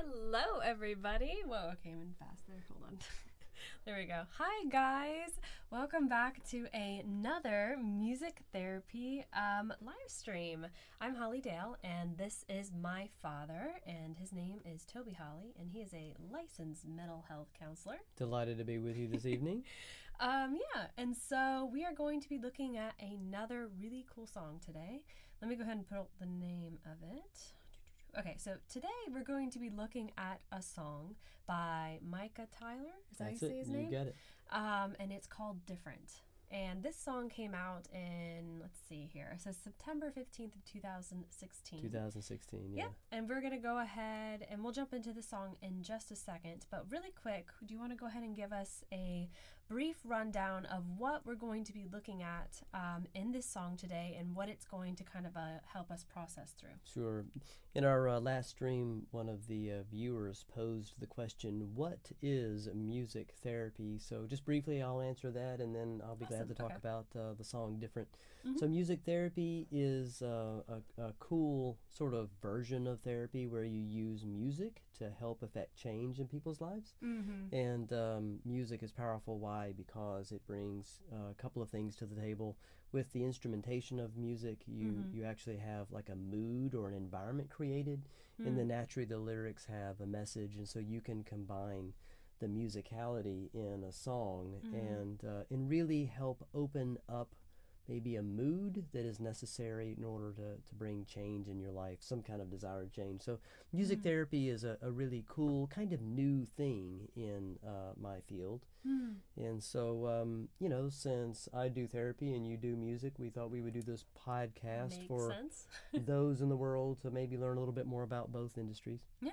Hello, everybody. Whoa, okay, I'm in fast there. Hold on. There we go. Hi, guys. Welcome back to another music therapy live stream. I'm Holly Dayle, and this is my father, and his name is Toby Holly, and he is a licensed mental health counselor. Delighted to be with you this evening. Yeah, and so we are going to be looking at another really cool song today. Let me go ahead and put up the name of it. Okay, so today we're going to be looking at a song by Micah Tyler. Is that how you say his name? You get it. And it's called Different. And this song came out in, let's see here, it says September 15th of 2016. 2016, yeah. Yep, and we're going to go ahead and we'll jump into the song in just a second. But really quick, do you want to go ahead and give us a brief rundown of what we're going to be looking at in this song today and what it's going to kind of help us process through? Sure. In our last stream, one of the viewers posed the question, what is music therapy? So just briefly, I'll answer that, and then I'll be glad to talk about the song Different. Mm-hmm. So music therapy is a cool sort of version of therapy where you use music to help affect change in people's lives. Mm-hmm. And music is powerful. Why? Because it brings a couple of things to the table. With the instrumentation of music, you actually have like a mood or an environment created, and then naturally the lyrics have a message, and so you can combine the musicality in a song and really help open up maybe a mood that is necessary in order to bring change in your life, some kind of desired change. So music therapy is a really cool kind of new thing in my field. And so, since I do therapy and you do music, we thought we would do this podcast those in the world to maybe learn a little bit more about both industries. Yeah.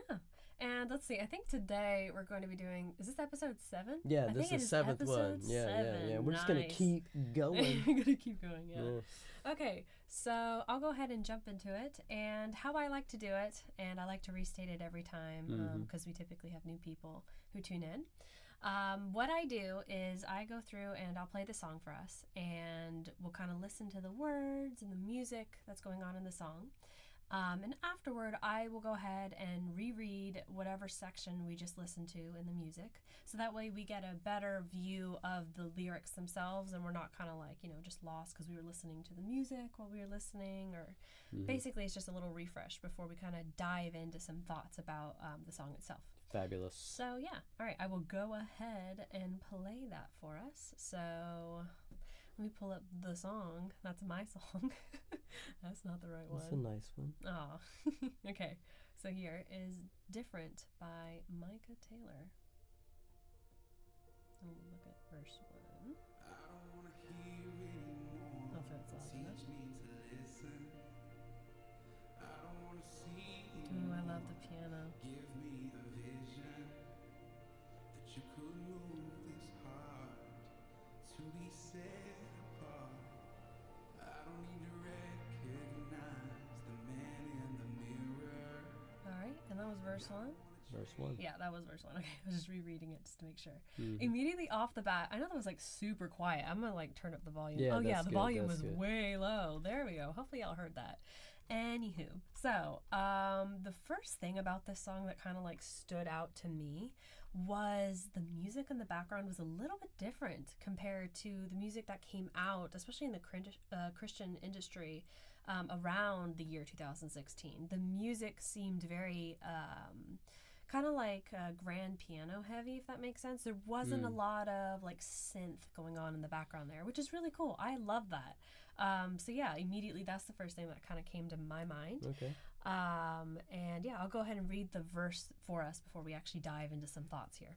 And let's see, I think today we're going to be doing, is this episode 7? Yeah, this is the 7th one. Yeah. We're just going to keep going. We're going to keep going, yeah. Okay, so I'll go ahead and jump into it. And how I like to do it, and I like to restate it every time because we typically have new people who tune in. What I do is I go through and I'll play the song for us, and we'll kind of listen to the words and the music that's going on in the song. And afterward, I will go ahead and reread whatever section we just listened to in the music. So that way we get a better view of the lyrics themselves, and we're not kind of like, just lost because we were listening to the music while we were listening, or basically it's just a little refresh before we kind of dive into some thoughts about the song itself. Fabulous. So yeah, all right, I will go ahead and play that for us. So let me pull up the song. That's my song. That's not the right one. That's a nice one. Oh, okay. So here is Different by Micah Tyler. And we'll look at verse 1. I don't want to hear anymore. Hopefully it's loud enough. Teach me to listen. I don't want to see Ooh, I love the piano. Give me the vision that you could move this heart to be set apart. I don't need to recognize the man in the mirror. All right, and that was verse 1. Verse 1. Yeah, that was verse 1. Okay, I was just rereading it just to make sure. Immediately off the bat, I know that was like super quiet. I'm gonna like turn up the volume. Yeah, the volume was way low. There we go. Hopefully y'all heard that. Anywho, so the first thing about this song that kind of like stood out to me was the music in the background was a little bit different compared to the music that came out, especially in the Christian industry around the year 2016. The music seemed very kind of like grand piano heavy, if that makes sense. There wasn't a lot of like synth going on in the background there, which is really cool. I love that. So yeah, immediately that's the first thing that kind of came to my mind. Okay. And yeah, I'll go ahead and read the verse for us before we actually dive into some thoughts here.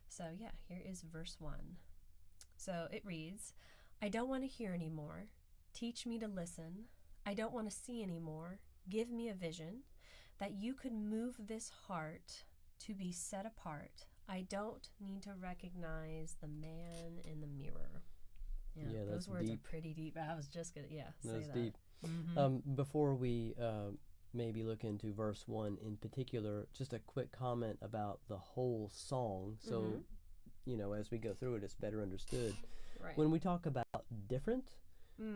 So yeah, here is verse 1. So it reads, I don't want to hear anymore. Teach me to listen. I don't want to see anymore. Give me a vision that you could move this heart to be set apart. I don't need to recognize the man in the mirror. Yeah, those words are pretty deep. I was just going to, say that's that. Deep. Before we maybe look into verse 1 in particular, just a quick comment about the whole song. So, as we go through it, it's better understood. Right. When we talk about different,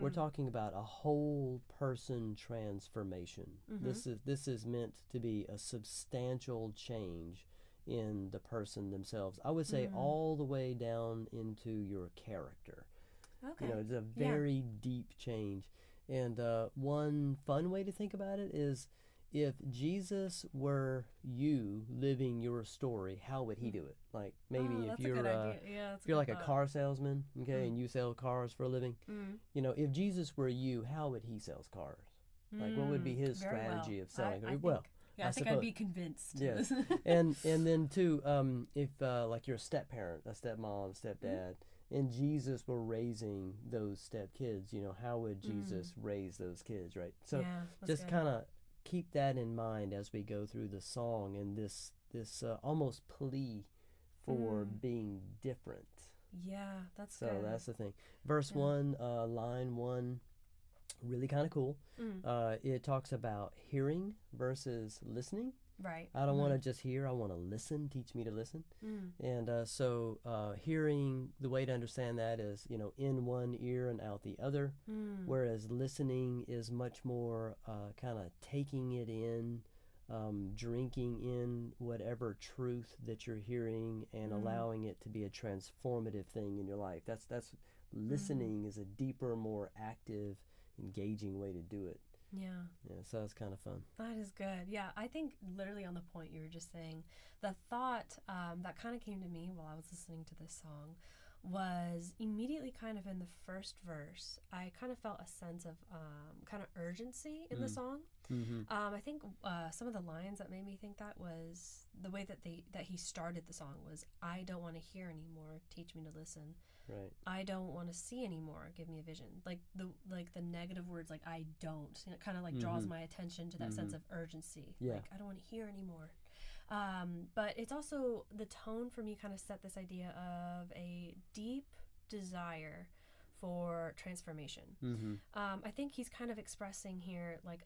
we're talking about a whole person transformation. This is meant to be a substantial change in the person themselves. I would say all the way down into your character. Okay. You know, it's a very deep change. And one fun way to think about it is, if Jesus were you living your story, how would he do it? Like, maybe if you're like a car salesman, okay, and you sell cars for a living, you know, if Jesus were you, how would he sell cars? Like, what would be his strategy of selling? I think I'd be convinced. Yes. and then too, if like you're a step parent, a stepmom, stepdad, and Jesus were raising those step kids, you know, how would Jesus raise those kids, right? So just kind of keep that in mind as we go through the song, and this almost plea for being different. Yeah, that's so good. That's the thing. Verse 1, line 1, really kind of cool. It talks about hearing versus listening. Right. I don't want to just hear, I want to listen. Teach me to listen. And so hearing, the way to understand that is, you know, in one ear and out the other, whereas listening is much more kind of taking it in, drinking in whatever truth that you're hearing and allowing it to be a transformative thing in your life. That's listening is a deeper, more active, engaging way to do it. Yeah, so it's kind of fun. That is good. Yeah, I think literally on the point you were just saying, the thought that kind of came to me while I was listening to this song was immediately kind of in the first verse. I kind of felt a sense of kind of urgency in the song. I think some of the lines that made me think that was the way that he started the song was, I don't want to hear anymore, teach me to listen. Right. I don't want to see anymore, give me a vision. Like the negative words, like I don't, and it kind of like draws my attention to that sense of urgency. Yeah. Like I don't want to hear anymore. But it's also, the tone for me kind of set this idea of a deep desire for transformation. I think he's kind of expressing here, like,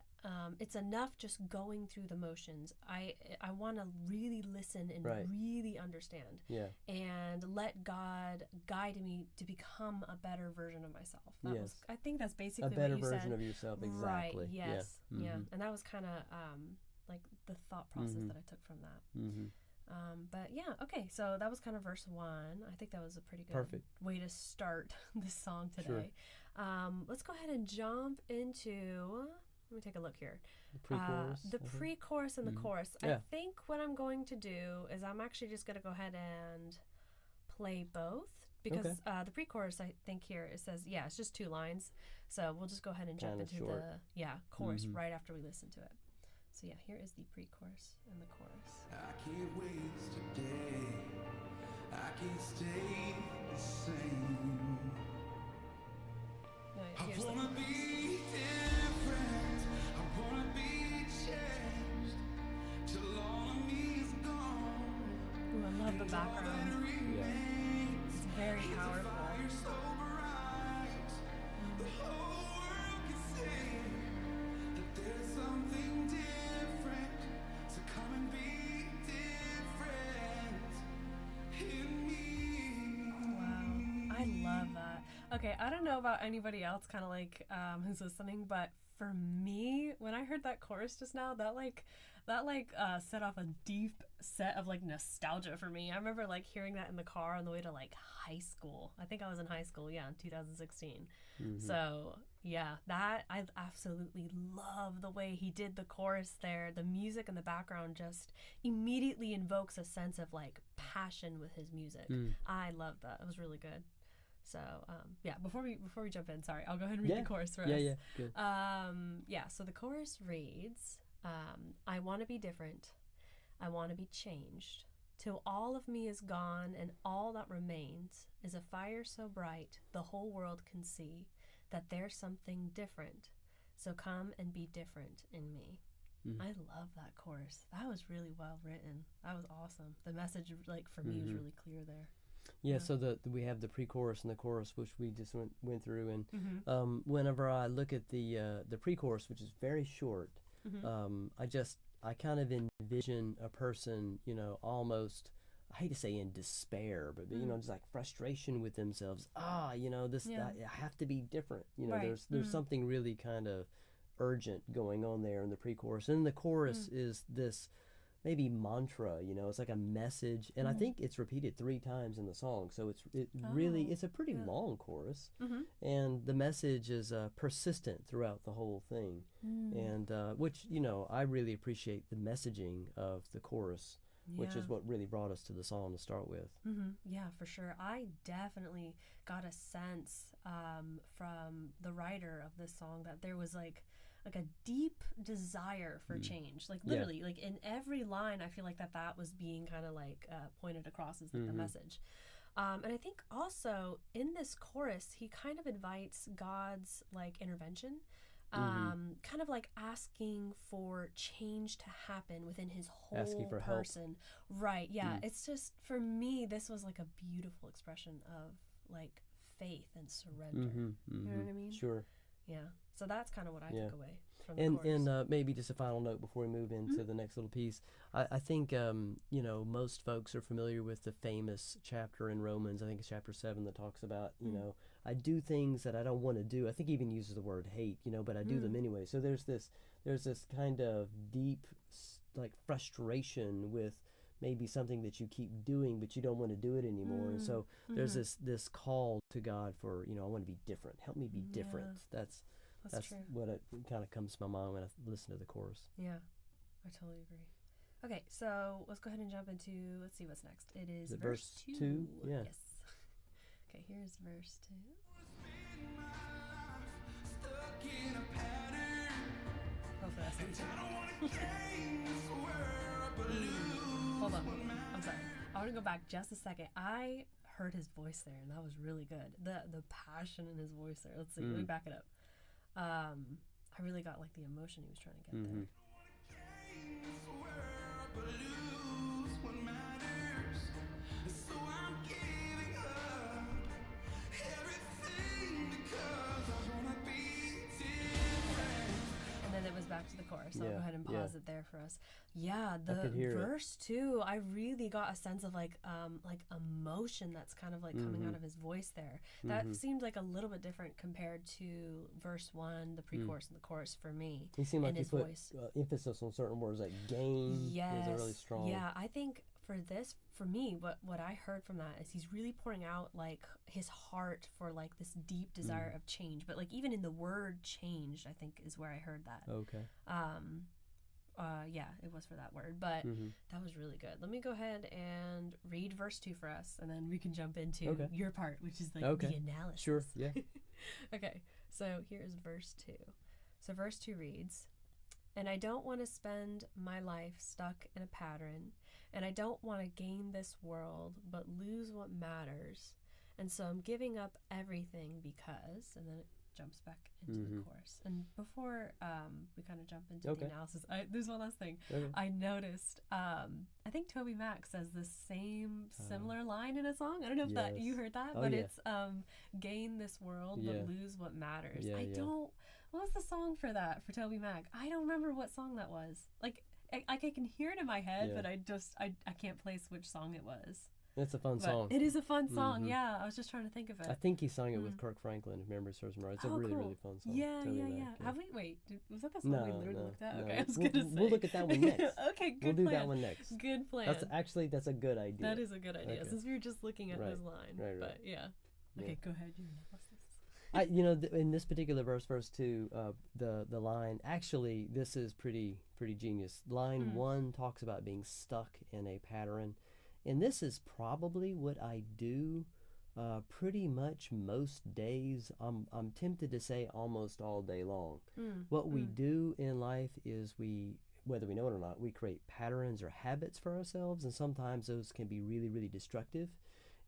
it's enough just going through the motions. I want to really listen and really understand. Yeah. And let God guide me to become a better version of myself. I think that's basically a better what you said. version of yourself, exactly. Right, yes. Yeah. And that was kind of like the thought process that I took from that. But yeah, okay, so that was kind of verse 1. I think that was a pretty good way to start this song today. Let's go ahead and jump into, let me take a look here. The pre-chorus. The pre-chorus and the chorus. I think what I'm going to do is I'm actually just going to go ahead and play both, because the pre-chorus, I think here it says, it's just 2 lines. So we'll just go ahead and jump into the chorus right after we listen to it. So here is the pre-chorus and the chorus. I can't waste a day. I can't stay the same. I wanna be different. I wanna be changed till all of me is gone. Ooh, I love the background. It's very powerful. So bright, the whole world can see that there's something different. So come and be different in me. Wow, I love that. Okay, I don't know about anybody else kind of like who's listening, but for me, when I heard that chorus just now, that set off a deep set of like nostalgia for me. I remember like hearing that in the car on the way to like high school. I think I was in high school, in 2016. So that I absolutely love the way he did the chorus there. The music in the background just immediately invokes a sense of like passion with his music. I love that. It was really good. So before we jump in, sorry, I'll go ahead and read the chorus for us. Good. So the chorus reads, I want to be different. I want to be changed. Till all of me is gone and all that remains is a fire so bright the whole world can see that there's something different. So come and be different in me. I love that chorus. That was really well written. That was awesome. The message, like, for me was really clear there. Yeah, so we have the pre-chorus and the chorus, which we just went through, and whenever I look at the pre-chorus, which is very short, I kind of envision a person, almost I hate to say in despair, but you know, just like frustration with themselves. You know, I have to be different. You know, there's something really kind of urgent going on there in the pre-chorus, and the chorus is this maybe mantra. You know, it's like a message, and I think it's repeated 3 times in the song. So it's a pretty long chorus, and the message is persistent throughout the whole thing, and which, you know, I really appreciate the messaging of the chorus. Which is what really brought us to the song to start with. Yeah, for sure. I definitely got a sense from the writer of this song that there was like a deep desire for change. Like literally, like in every line, I feel like that was being kind of like pointed across as like the message. And I think also in this chorus, he kind of invites God's like intervention. Kind of like asking for change to happen within his whole asking for person. Help. Right, yeah. It's just, for me, this was like a beautiful expression of like faith and surrender. You know what I mean? Sure. Yeah. So that's kind of what I took away from the chorus. And maybe just a final note before we move into the next little piece. I think, you know, most folks are familiar with the famous chapter in Romans, I think it's chapter 7, that talks about, you know, I do things that I don't want to do. I think he even uses the word hate, you know, but I do them anyway. So there's this kind of deep, like, frustration with maybe something that you keep doing, but you don't want to do it anymore. And so there's this call to God for, you know, I want to be different. Help me be different. That's true. What it kind of comes to my mind when I listen to the chorus. Yeah, I totally agree. Okay, so let's go ahead and jump into, let's see what's next. It is verse 2. Yeah. Yes. Okay, here's verse 2. Hopefully that's not Hold on. I'm sorry. I want to go back just a second. I heard his voice there, and that was really good. The passion in his voice there. Let's see. Let me back it up. I really got like the emotion he was trying to get there. And then it was back to the chorus. So I'll go ahead and pause it there for us. Yeah, the verse 2, I really got a sense of like emotion that's kind of like coming out of his voice there. That seemed like a little bit different compared to verse 1, the pre-chorus and the chorus for me. He seemed like he put emphasis on certain words like gain. Yes. Was really strong. Yeah, I think for me, what I heard from that is he's really pouring out like his heart for like this deep desire of change. But like even in the word change, I think is where I heard that. Okay. Yeah, it was for that word, but that was really good. Let me go ahead and read verse 2 for us, and then we can jump into your part, which is like the analysis. Sure, yeah. Okay, so here's verse 2. So verse 2 reads, "And I don't want to spend my life stuck in a pattern, and I don't want to gain this world, but lose what matters. And so I'm giving up everything because," and then it jumps back into the chorus. And before we kind of jump into the analysis, there's one last thing. I noticed, I think Toby Mac says the same similar line in a song. I don't know if that you heard that, but it's gain this world, but lose what matters. What was the song for that, for Toby Mac? I don't remember what song that was. Like, I can hear it in my head, but I can't place which song it was. It's a fun song. It is a fun song, yeah. I was just trying to think of it. I think he sang it with Kirk Franklin, if memory serves me right. It's a really, really fun song. Yeah. Have we, was that the song we literally looked at? No. Okay, I was going to say. We'll look at that one next. Okay, good We'll do plan. that one next. Good plan. That's a good idea. That is a good idea, since we were just looking at this line. Right. But yeah. Okay, go ahead. Your I analysis. in this particular verse 2, the line, actually, this is pretty genius. Line 1 talks about being stuck in a pattern. And this is probably what I do pretty much most days. I'm tempted to say almost all day long. What we do in life is whether we know it or not, we create patterns or habits for ourselves, and sometimes those can be really, really destructive.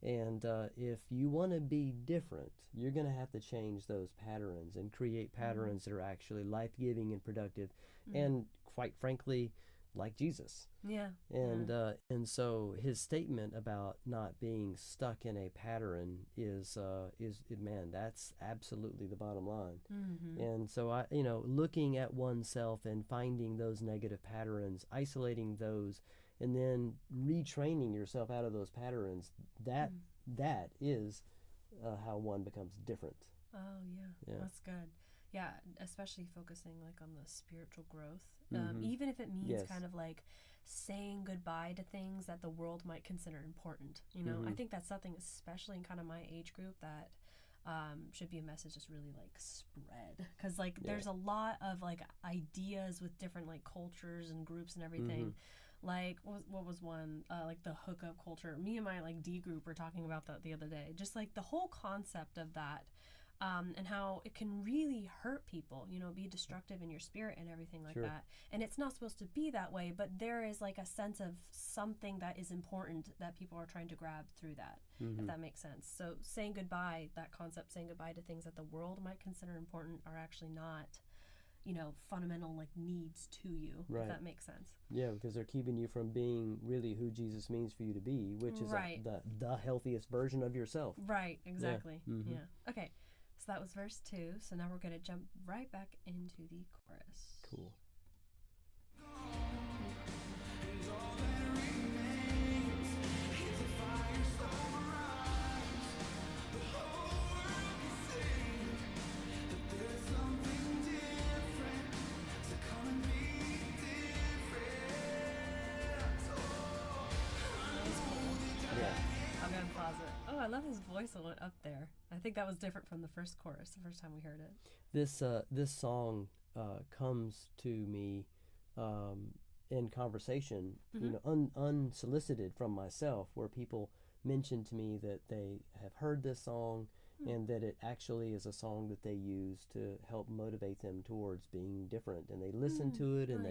And if you want to be different, you're going to have to change those patterns and create patterns that are actually life-giving and productive, and quite frankly, like Jesus. Yeah. And so his statement about not being stuck in a pattern is man, that's absolutely the bottom line. And so looking at oneself and finding those negative patterns, isolating those, and then retraining yourself out of those patterns, that is how one becomes different. Oh, yeah. That's good. Yeah, especially focusing like on the spiritual growth, even if it means kind of like saying goodbye to things that the world might consider important. You know, I think that's something, especially in kind of my age group, that should be a message that's really like spread, because like there's a lot of like ideas with different like cultures and groups and everything. Like what was one, like the hookup culture. Me and my like D group were talking about that the other day, just like the whole concept of that, and how it can really hurt people, you know, be destructive in your spirit and everything like that. And it's not supposed to be that way, but there is like a sense of something that is important that people are trying to grab through that, if that makes sense. So saying goodbye, that concept, saying goodbye to things that the world might consider important are actually not, you know, fundamental like needs to you, if that makes sense. Yeah, because they're keeping you from being really who Jesus means for you to be, which is the healthiest version of yourself. Right, exactly. Yeah. Okay. So that was verse 2. So now we're going to jump right back into the chorus. Cool. I'm going to pause it. Oh, I love his voice when it went up there. I think that was different from the first chorus, the first time we heard it. This song comes to me in conversation, you know, unsolicited from myself, where people mention to me that they have heard this song and that it actually is a song that they use to help motivate them towards being different, and they listen to it and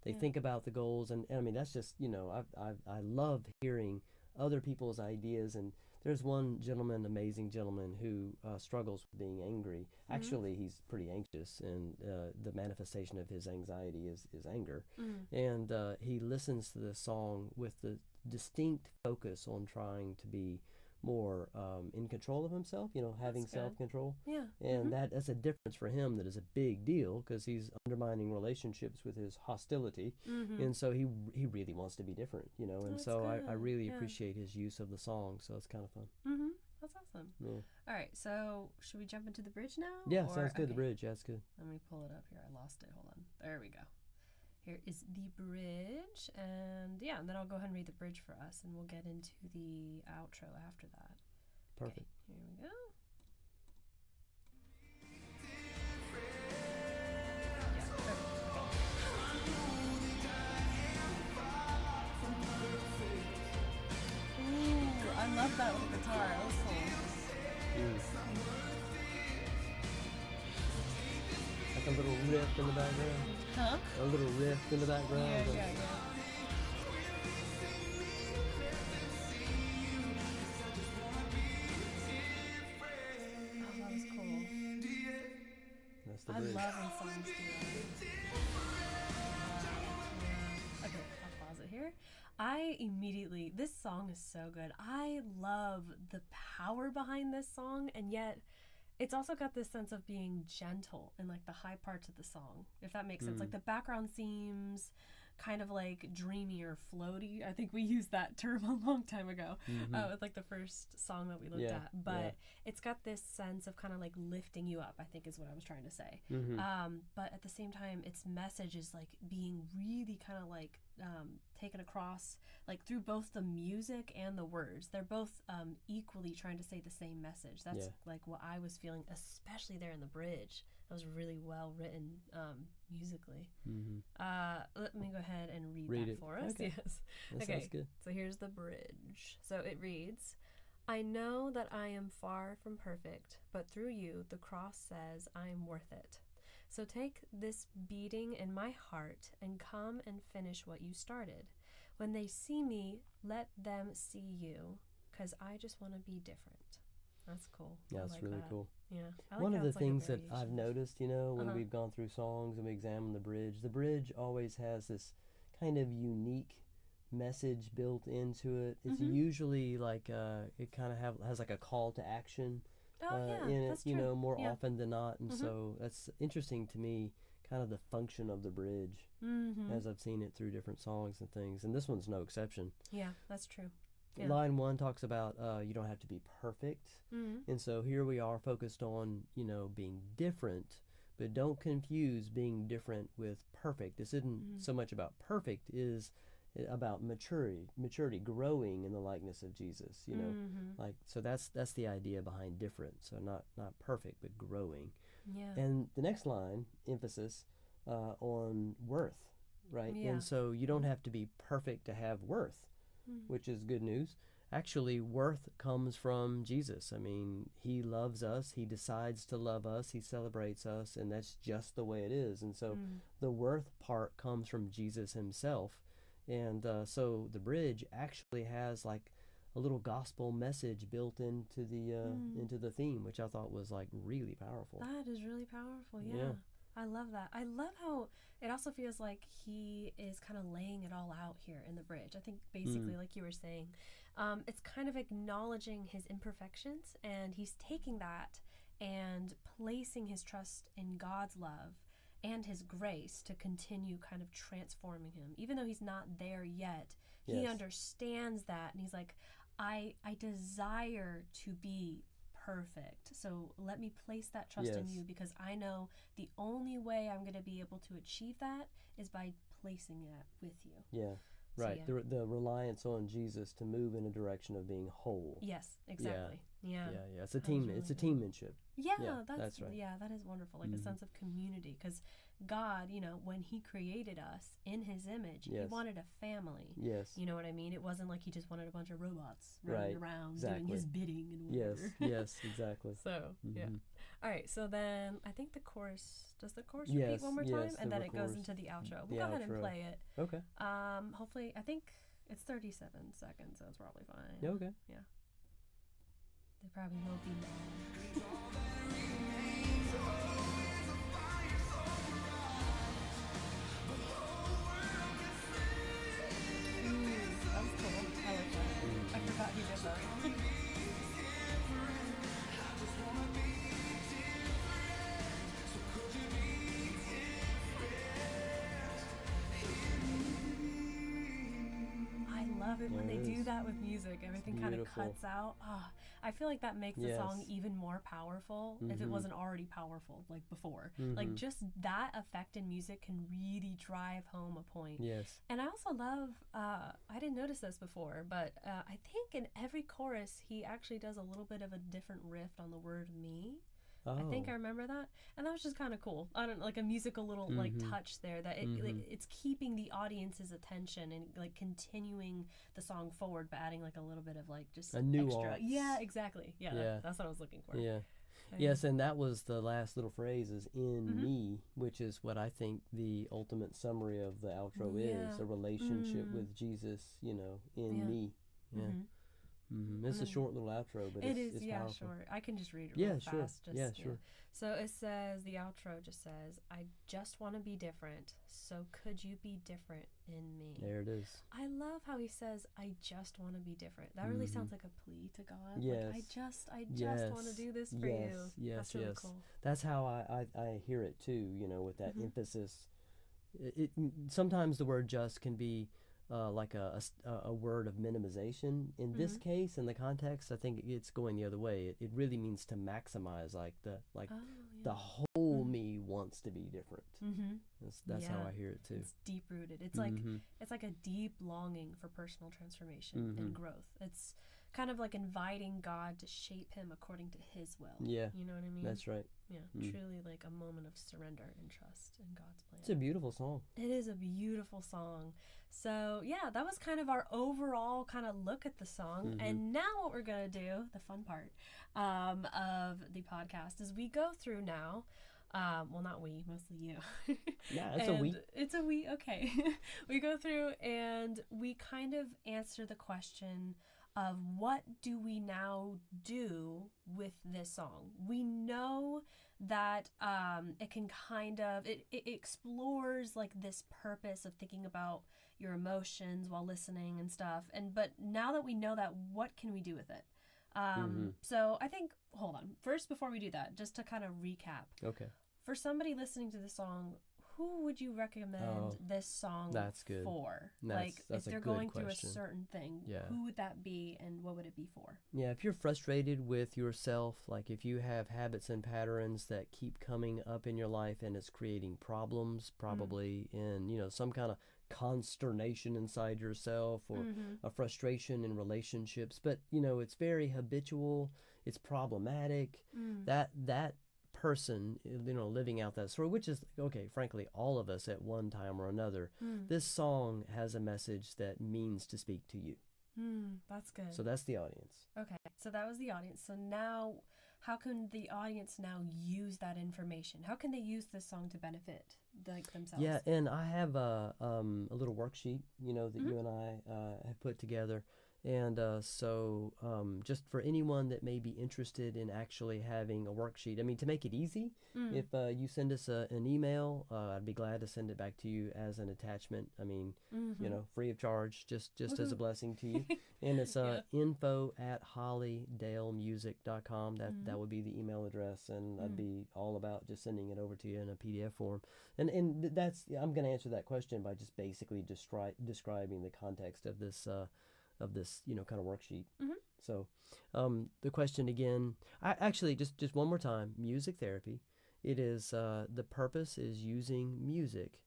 they think about the goals, and I mean that's just, you know, I love hearing other people's ideas. And there's one gentleman, amazing gentleman, who struggles with being angry. Actually, he's pretty anxious, and the manifestation of his anxiety is anger. And he listens to this song with the distinct focus on trying to be more in control of himself, you know, having self-control. Yeah. And that's a difference for him that is a big deal, because he's undermining relationships with his hostility. And so he really wants to be different, you know, and That's so good. I really appreciate his use of the song, so it's kind of fun. That's awesome. Yeah. All right, so should we jump into the bridge now? Yeah, sounds good. The bridge, yeah, it's good. Let me pull it up here. I lost it. Hold on. There we go. Here is the bridge, and yeah, and then I'll go ahead and read the bridge for us, and we'll get into the outro after that. Perfect. Okay, here we go. Ooh, I love that with the guitar. That was cool. Like a little riff in the background. Huh? A little riff in the background. Yeah. Oh, that was cool. That's the I bridge. love when songs do that. Okay, I'll pause it here. This song is so good. I love the power behind this song, and yet it's also got this sense of being gentle in like the high parts of the song, if that makes sense. Like the background seems kind of like dreamy or floaty. I think we used that term a long time ago with like the first song that we looked at. But it's got this sense of kind of like lifting you up, I think is what I was trying to say. But at the same time, its message is like being really kind of like taken across like through both the music and the words. They're both equally trying to say the same message. That's like what I was feeling, especially there in the bridge. That was really well written musically. Let me go ahead and read that for us. Okay. Yes. That sounds good. So here's the bridge. So it reads, I know that I am far from perfect, but through you the cross says I am worth it. So take this beating in my heart and come and finish what you started. When they see me, let them see you, because I just want to be different. That's cool. Yeah, that's really cool. Yeah. I like One of how the it's like a things that I've variation. noticed, you know, when we've gone through songs and we examine the bridge always has this kind of unique message built into it. It's usually like it kind of has like a call to action in it, that's you true. know, more often than not. And so that's interesting to me, kind of the function of the bridge as I've seen it through different songs and things. And this one's no exception. Yeah, that's true. Yeah. Line 1 talks about you don't have to be perfect. And so here we are focused on, being different, but don't confuse being different with perfect. This isn't so much about perfect, is about maturity, growing in the likeness of Jesus, like, so that's the idea behind different. So not perfect, but growing. Yeah. And the next line, emphasis on worth, right? Yeah. And so you don't have to be perfect to have worth, which is good news. Actually, worth comes from Jesus. I mean, he loves us. He decides to love us. He celebrates us, and that's just the way it is. And so the worth part comes from Jesus himself. And so the bridge actually has like a little gospel message built into the theme, which I thought was like really powerful. That is really powerful. Yeah. I love that. I love how it also feels like he is kind of laying it all out here in the bridge. I think basically, like you were saying, it's kind of acknowledging his imperfections, and he's taking that and placing his trust in God's love and his grace to continue kind of transforming him. Even though he's not there yet, he understands that, and he's like, I desire to be perfect. So let me place that trust in you, because I know the only way I'm going to be able to achieve that is by placing that with you. Yeah. Right. So, the reliance on Jesus to move in a direction of being whole. Yes, exactly. Yeah. It's a team. It's a teammanship. Yeah, that's right. Yeah, that is wonderful. Like a sense of community, because God, when he created us in his image, he wanted a family. Yes. You know what I mean? It wasn't like he just wanted a bunch of robots running around doing his bidding and whatever. Yes, exactly. So, yeah. All right, so then I think the chorus, does the chorus repeat one more time? And then it goes into the outro. We'll go ahead and play it. Okay. Hopefully, I think it's 37 seconds, so it's probably fine. Okay. Yeah. They probably will be long. That was cool. I like that. I forgot he did that. I love it when they do that with music. Everything kind of cuts out. I feel like that makes the song even more powerful if it wasn't already powerful like before. Like just that effect in music can really drive home a point. Yes. And I also love, I didn't notice this before, but I think in every chorus he actually does a little bit of a different riff on the word me. I think I remember that, and that was just kind of cool. I don't like a musical little like touch there that it's keeping the audience's attention and like continuing the song forward, but adding like a little bit of like just a nuance. Extra. Yeah, exactly. Yeah. That's what I was looking for. Yeah. Yes, and that was the last little phrase, is in me, which is what I think the ultimate summary of the outro is, a relationship with Jesus, in me. Yeah. It's a short little outro, but it's powerful. Short. I can just read it real fast. Sure. Sure. So it says, the outro just says, I just want to be different, so could you be different in me? There it is. I love how he says, I just want to be different. That really sounds like a plea to God. Yes. Like, I just want to do this for you. Yes, that's really cool. That's how I hear it too, with that emphasis. It sometimes the word just can be like a word of minimization. In this case, in the context, I think it's going the other way. It really means to maximize, like the whole me wants to be different. That's how I hear it too. It's deep rooted. It's like a deep longing for personal transformation and growth. It's kind of like inviting God to shape him according to his will. Yeah, you know what I mean? That's right. Yeah, truly like a moment of surrender and trust in God's plan. It's a beautiful song. It is a beautiful song. So yeah, that was kind of our overall kind of look at the song. And now what we're going to do, the fun part of the podcast, is we go through now. Well, not we, mostly you. Yeah, it's a we. It's a we, okay. We go through and we kind of answer the question of what do we now do with this song. We know that it can kind of, it explores like this purpose of thinking about your emotions while listening and stuff. But now that we know that, what can we do with it? So I think, hold on. First, before we do that, just to kind of recap. Okay. For somebody listening to the song who would you recommend this song that's good. for? That's if they're a going good through question. a certain thing, who would that be and what would it be for? Yeah, if you're frustrated with yourself, like if you have habits and patterns that keep coming up in your life and it's creating problems, probably in, some kind of consternation inside yourself or a frustration in relationships, but it's very habitual, it's problematic, that person, living out that story, which is, okay, frankly, all of us at one time or another, this song has a message that means to speak to you. That's good. So that's the audience. Okay, so that was the audience. So now, how can the audience now use that information? How can they use this song to benefit themselves? Yeah, and I have a little worksheet, that you and I have put together. And so just for anyone that may be interested in actually having a worksheet, I mean, to make it easy, if you send us an email, I'd be glad to send it back to you as an attachment. I mean, free of charge, just as a blessing to you. And it's info@hollydalemusic.com. That would be the email address, and I'd be all about just sending it over to you in a PDF form. And I'm going to answer that question by just basically describing the context of this kind of worksheet. So the question again, I actually just one more time, music therapy. It is the purpose is using music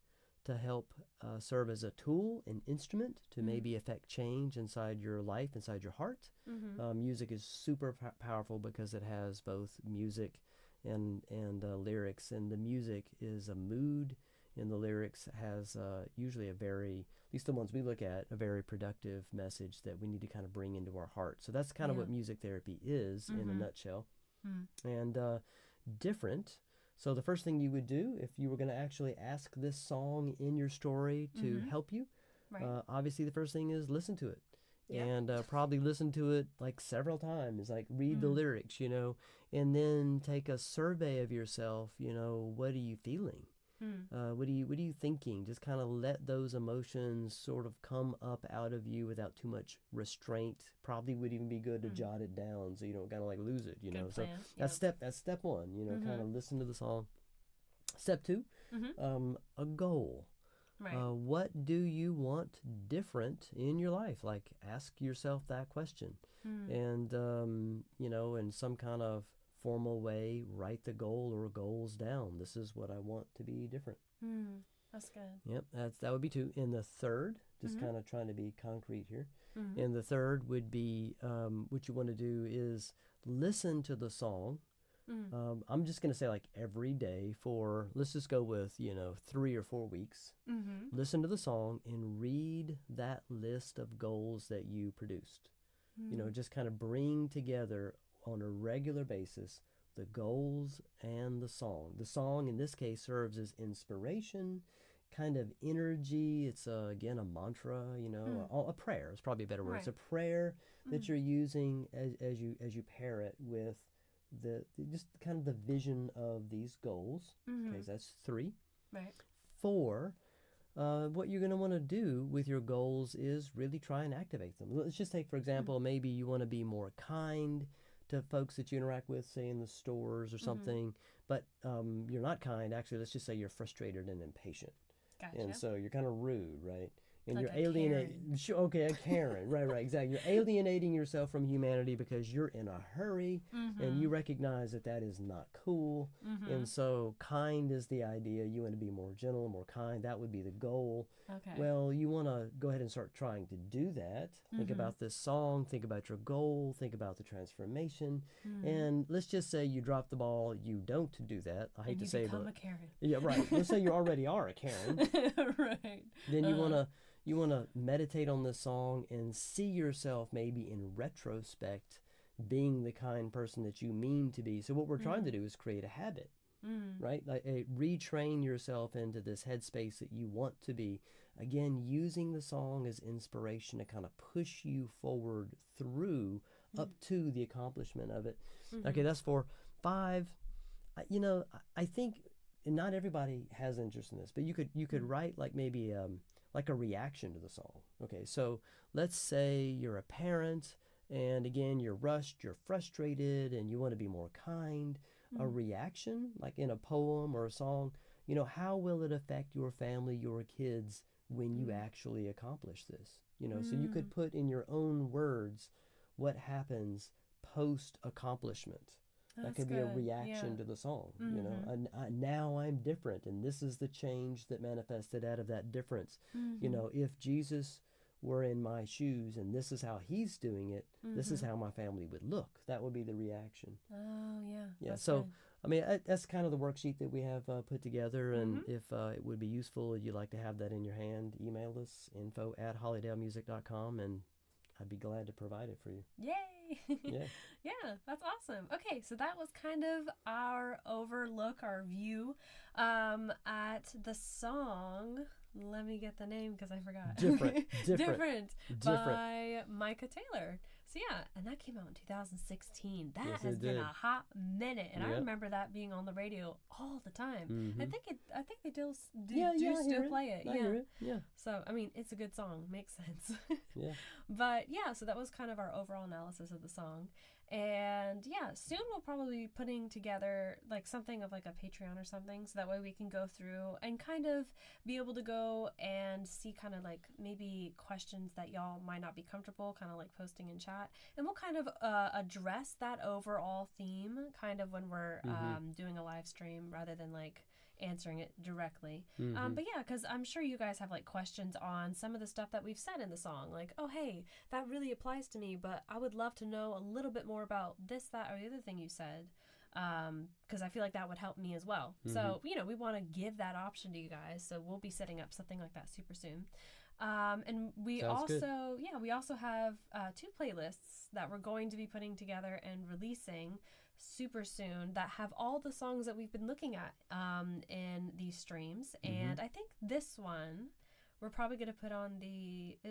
to help serve as a tool, an instrument to maybe affect change inside your life, inside your heart. Music is super powerful because it has both music and lyrics, and the music is a mood, and the lyrics has usually a very, at least the ones we look at, a very productive message that we need to kind of bring into our heart. So that's kind of what music therapy is in a nutshell. And different. So the first thing you would do if you were going to actually ask this song in your story to help you, obviously the first thing is listen to it. And probably listen to it like several times, like read the lyrics, and then take a survey of yourself, what are you feeling? What are you thinking? Just kind of let those emotions sort of come up out of you without too much restraint. Probably would even be good to jot it down so you don't kind of like lose it, Good So plan. that's step one, kind of listen to the song. Step two, a goal. Right. What do you want different in your life? Like ask yourself that question, and in some kind of formal way, write the goal or goals down. This is what I want to be different. That's good. Yep, that would be two. And the third, just kind of trying to be concrete here. And the third would be what you want to do is listen to the song. I'm just going to say like every day for, let's just go with, 3 or 4 weeks. Listen to the song and read that list of goals that you produced. Just kind of bring together on a regular basis the goals and the song. The song in this case serves as inspiration, kind of energy. It's again a mantra, a prayer is probably a better word. Right. It's a prayer that you're using as you pair it with the just kind of the vision of these goals. Okay, so that's 3. Right. 4, what you're going to want to do with your goals is really try and activate them. Let's just take, for example, maybe you want to be more kind to folks that you interact with, say in the stores or something, but you're not kind. Actually, let's just say you're frustrated and impatient. Gotcha. And so you're kind of rude, right? And Like you're a alienating. Okay, a Karen. right, exactly. You're alienating yourself from humanity because you're in a hurry, and you recognize that is not cool. And so, kind is the idea. You want to be more gentle, more kind. That would be the goal. Okay. Well, you want to go ahead and start trying to do that. Think about this song. Think about your goal. Think about the transformation. And let's just say you drop the ball. You don't do that. I hate to say, become but a Karen. yeah, right. Let's say you already are a Karen. Right. Then you want to meditate on this song and see yourself maybe in retrospect being the kind person that you mean to be. So what we're trying to do is create a habit, right? Like retrain yourself into this headspace that you want to be. Again, using the song as inspiration to kind of push you forward through up to the accomplishment of it. Okay, that's 4. 5, I think not everybody has interest in this, but you could write like maybe like a reaction to the song. Okay, so let's say you're a parent, and again, you're rushed, you're frustrated, and you want to be more kind. A reaction, like in a poem or a song, you know, how will it affect your family, your kids, when you actually accomplish this? You know, so you could put in your own words what happens post accomplishment. That could be a reaction to the song. You know, now I'm different, and this is the change that manifested out of that difference. You know, if Jesus were in my shoes and this is how he's doing it, this is how my family would look. That would be the reaction. Oh, yeah. Yeah, so, I mean, that's kind of the worksheet that we have put together, and if it would be useful, you'd like to have that in your hand, email us, info@hollydalemusic.com, and I'd be glad to provide it for you. Yay! Yeah. Yeah, that's awesome. Okay, so that was kind of our overlook, our view at the song. Let me get the name because I forgot. Different by Micah Taylor. So yeah, and that came out in 2016. That has been a hot minute, and I remember that being on the radio all the time. I think they do still play it. I hear it. Yeah. So I mean, it's a good song. Makes sense. Yeah. But yeah, so that was kind of our overall analysis of the song. And yeah, soon we'll probably be putting together like something of like a Patreon or something, so that way we can go through and kind of be able to go and see kind of like maybe questions that y'all might not be comfortable kind of like posting in chat, and we'll kind of address that overall theme kind of when we're doing a live stream rather than like answering it directly. But yeah, because I'm sure you guys have like questions on some of the stuff that we've said in the song, like, oh hey, that really applies to me, but I would love to know a little bit more about this, that, or the other thing you said, because I feel like that would help me as well. So you know, we want to give that option to you guys, so we'll be setting up something like that super soon. And we we also have 2 playlists that we're going to be putting together and releasing super soon that have all the songs that we've been looking at in these streams. And I think this one we're probably going to put on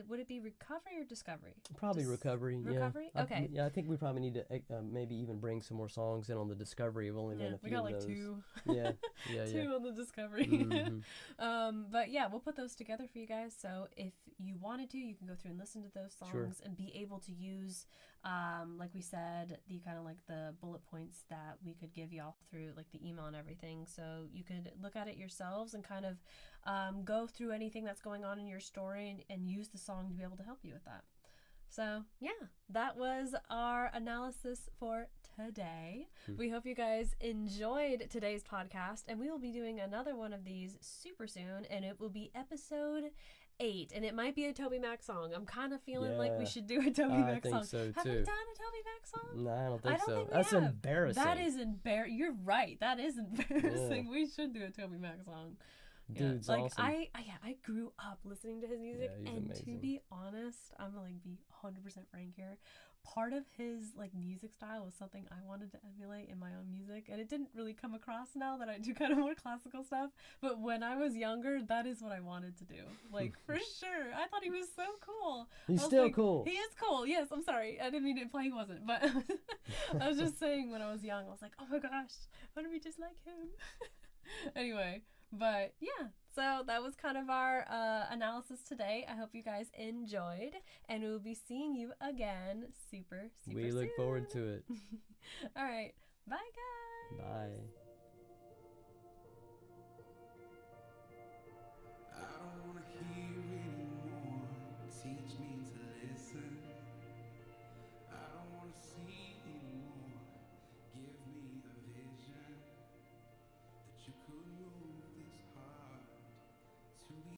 would it be Recovery or Discovery? Probably Recovery. Recovery? Yeah. Okay. I think we probably need to maybe even bring some more songs in on the Discovery. We've only done a few we got of like those. 2. Yeah. Two on the Discovery. But yeah, we'll put those together for you guys. So if you wanted to, you can go through and listen to those songs and be able to use, like we said, the kind of like the bullet points that we could give y'all through like the email and everything. So you could look at it yourselves and kind of go through anything that's going on in your story and use the song to be able to help you with that. So yeah, that was our analysis for today. We hope you guys enjoyed today's podcast, and we will be doing another one of these super soon, and it will be episode 8, and it might be a Toby Mac song. I'm kind of feeling like we should do a Toby Mac song. I think so too. Have we done a Toby Mac song? No, I don't think so. Think we That's have. embarrassing. That is embarrassing. You're right. That is embarrassing. We should do a Toby Mac song. Dude's like awesome. I grew up listening to his music, and amazing. to be honest, I'm gonna like be 100% frank here. Part of his like music style was something I wanted to emulate in my own music, and it didn't really come across now that I do kind of more classical stuff. But when I was younger, that is what I wanted to do, like for sure. I thought he was so cool. He's still cool. He is cool. Yes, I'm sorry. I didn't mean to imply he wasn't, but I was just saying when I was young, I was like, oh my gosh, I want to be just like him. Anyway. But yeah, so that was kind of our analysis today. I hope you guys enjoyed, and we'll be seeing you again super soon. We look forward to it. All right. Bye, guys. Bye.